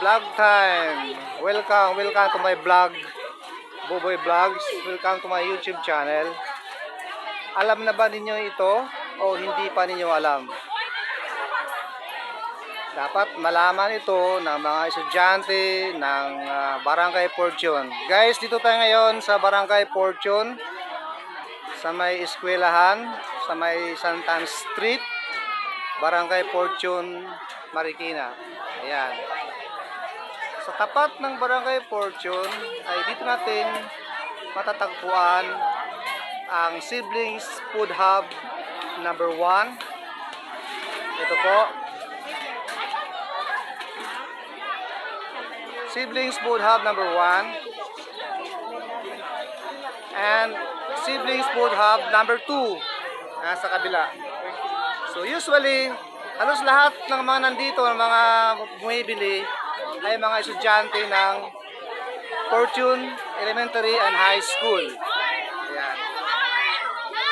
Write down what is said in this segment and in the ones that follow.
vlog time. Welcome to my vlog, Boboy Vlogs. Welcome to my YouTube channel. Alam na ba ninyo ito o hindi pa ninyo alam? Dapat malaman ito ng mga estudyante ng Barangay Fortune. Guys, dito tayo ngayon sa Barangay Fortune, sa may eskwelahan, sa may Santan Street, Barangay Fortune, Marikina. Ayan. Sa tapat ng Barangay Fortune ay dito natin matatagpuan ang Siblings Food Hub number 1. Ito po. Siblings Food Hub number 1 and Siblings Food Hub number 2 sa kabila. So usually, halos lahat ng mga nandito, ng mga bumibili ay mga estudyante ng Fortune Elementary and High School. Ayan.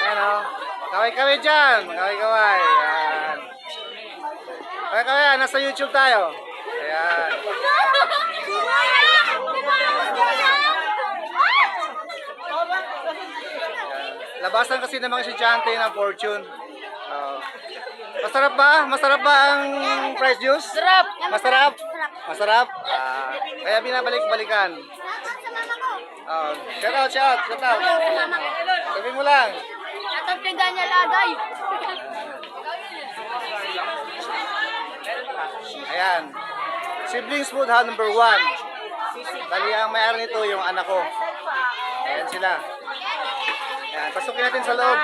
Ayan o. Kaway-kaway dyan. Kaway-kaway. Ayan. Kaway-kaway. Nasa YouTube tayo. Ayan. Labasan kasi ng mga estudyante ng Fortune. Masarap ba? Masarap ba ang price juice? Sarap! Masarap? Masarap? Kaya binabalik-balikan. Shout out, shout out. Sabihin mo lang. Atap kay Daniel Agay. Ayan. Siblings Food Hub number 1. Bali ang may-ari nito yung anak ko. Ayan sila. Ayan, pasukin natin sa loob.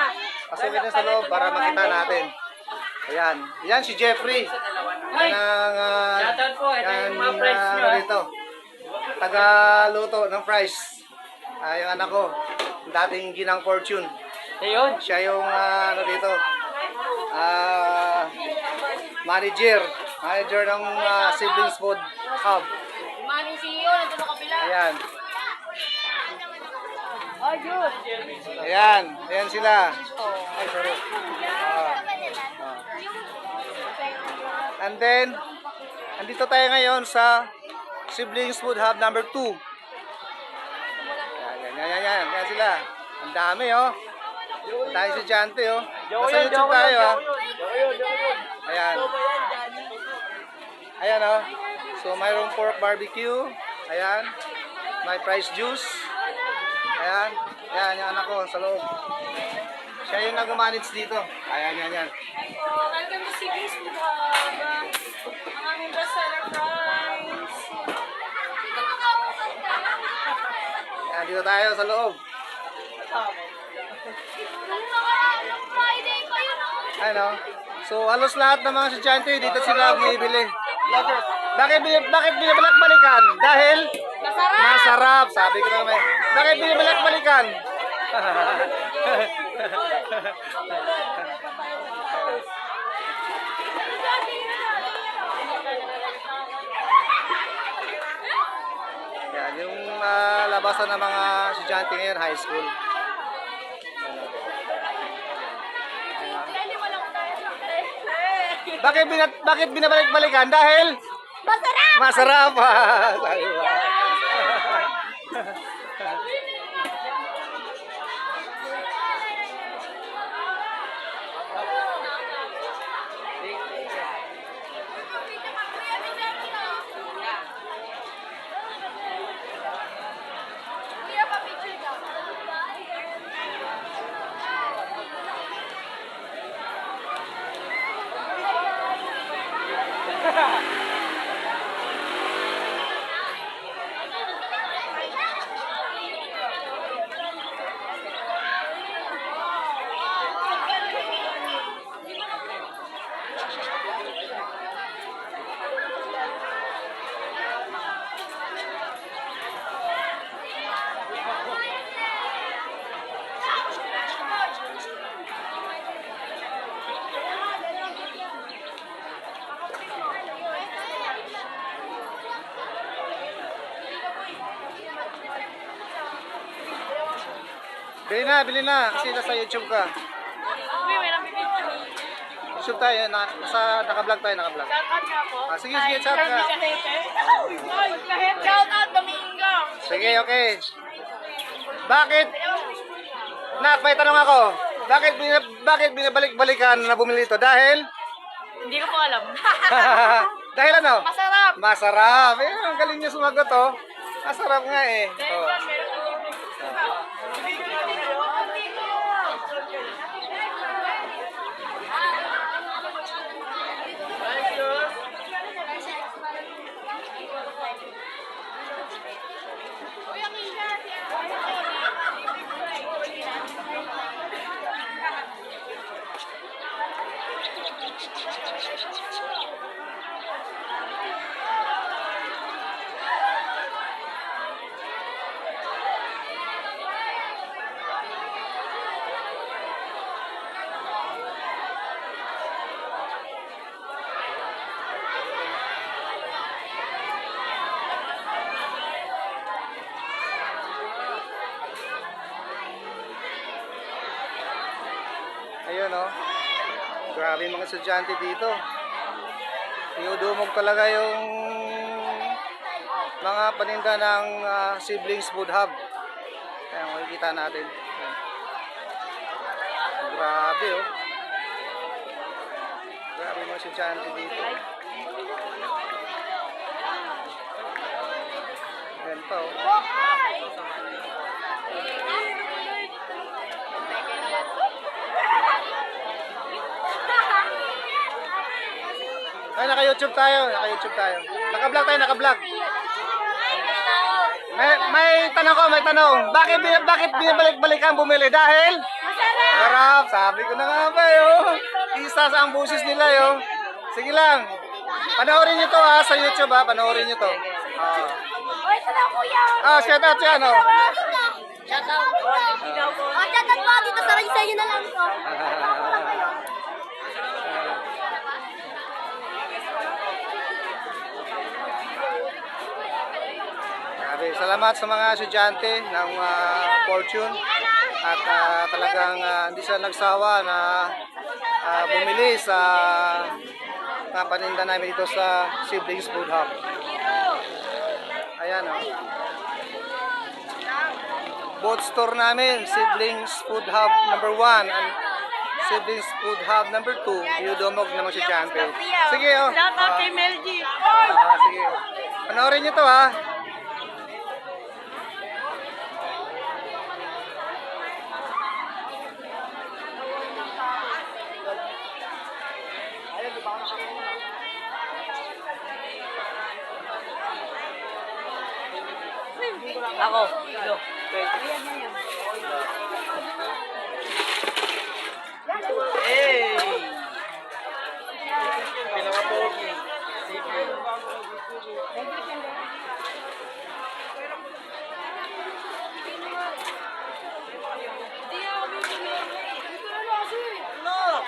Pasukin natin sa loob para makita natin. Ayan. Ayan si Jeffrey. Yan ang dito. Taga-luto ng fries. Yung anak ko. Dating ginang Fortune. Ayun. Siya yung dito. Manager ng Siblings Food Hub. Maning CEO, nandun sa kapila. Ayan. Ayun. Ayan. Ayan sila. Ay, sorry. And then, andito tayo ngayon sa Siblings Food Hub number 2. Ayan. Ayan sila. Ang dami, oh. Ang dami estudyante, oh. Nasa YouTube tayo, oh. Ayan. Ayan, oh. So, mayroong pork barbecue. Ayan. May price juice. Ayan. Ayan, yung anak ko sa loob. Siya yung nag-manage dito. Ayan. Welcome to Siblings Food Hub. Ang aming bestseller fries. Ayan, dito tayo sa loob. Friday pa yun. Ayan, oh. So, halos lahat ng mga estudyante dito sila bumibili. Bakit binibalak-balikan? Dahil masarap. Sabi ko naman. Bakit binibalak-balikan? Yan, yung labasan ng mga estudyante ngayon, high school. Bakit binabalik-balikan? Dahil masarap. Sabi ba? Bili na, kasi nasa YouTube ka. naka-YouTube tayo, naka-vlog tayo, naka-vlog. Shout out nga po. Sige, sige, shout out. Shout out Domingo. Sige, okay. Bakit? Nak, may tanong ako. Bakit binabalik-balikan na bumili ito? Dahil? Hindi ko po alam. Dahil ano? Masarap. Masarap. Eh, ang galing niya sumagot, oh. Masarap nga eh. Oh. Ayun, oh. Grabe yung mga estudyante dito. Inudumog talaga yung mga paninda ng Siblings Food Hub. Ayan, makikita natin. Ayan. Grabe, oh. Grabe yung mga estudyante dito. Ayan pa, oh. Ay, naka-YouTube tayo. Naka-YouTube tayo. Naka-vlog tayo, naka-vlog. May tanong. Bakit binabalik-balikan bumili? Dahil? Masarap. Sabi ko na nga ba, yo. Isa sa ang busis nila, yo. Sige lang. Panoorin nyo to, ha, sa YouTube, ha. Panoorin nyo to. Oy, ito na kuya. Shout out yan, oh. Shout out po. Shout out po. Dito sa sa'yo na lang po. Grabe, salamat sa mga estudyante ng Fortune at talagang hindi sila nagsawa na bumili sa paninda namin dito sa Siblings Food Hub. Ayan, oh. Both store namin, Siblings Food Hub number 1 and Siblings Food Hub number 2, Yudumog na mga estudyante. Sige, oh. Shout out kay Melgy. Sige. Panoorin nyo to, ha. Ako. Hey! Pinaka-pogi. Look!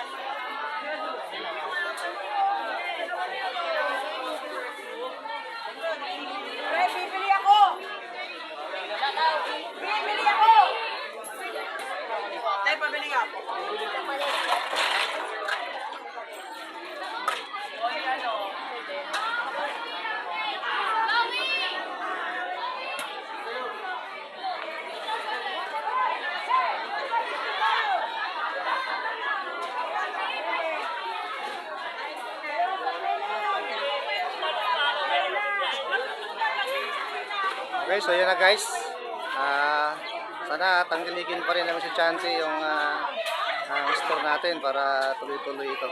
Pre, bibili ako! Bibili ako! Tay, pabili ka. Okay, so yan na guys. Sana tanggalin pa rin naman si Chance yung store natin para tuloy-tuloy ito.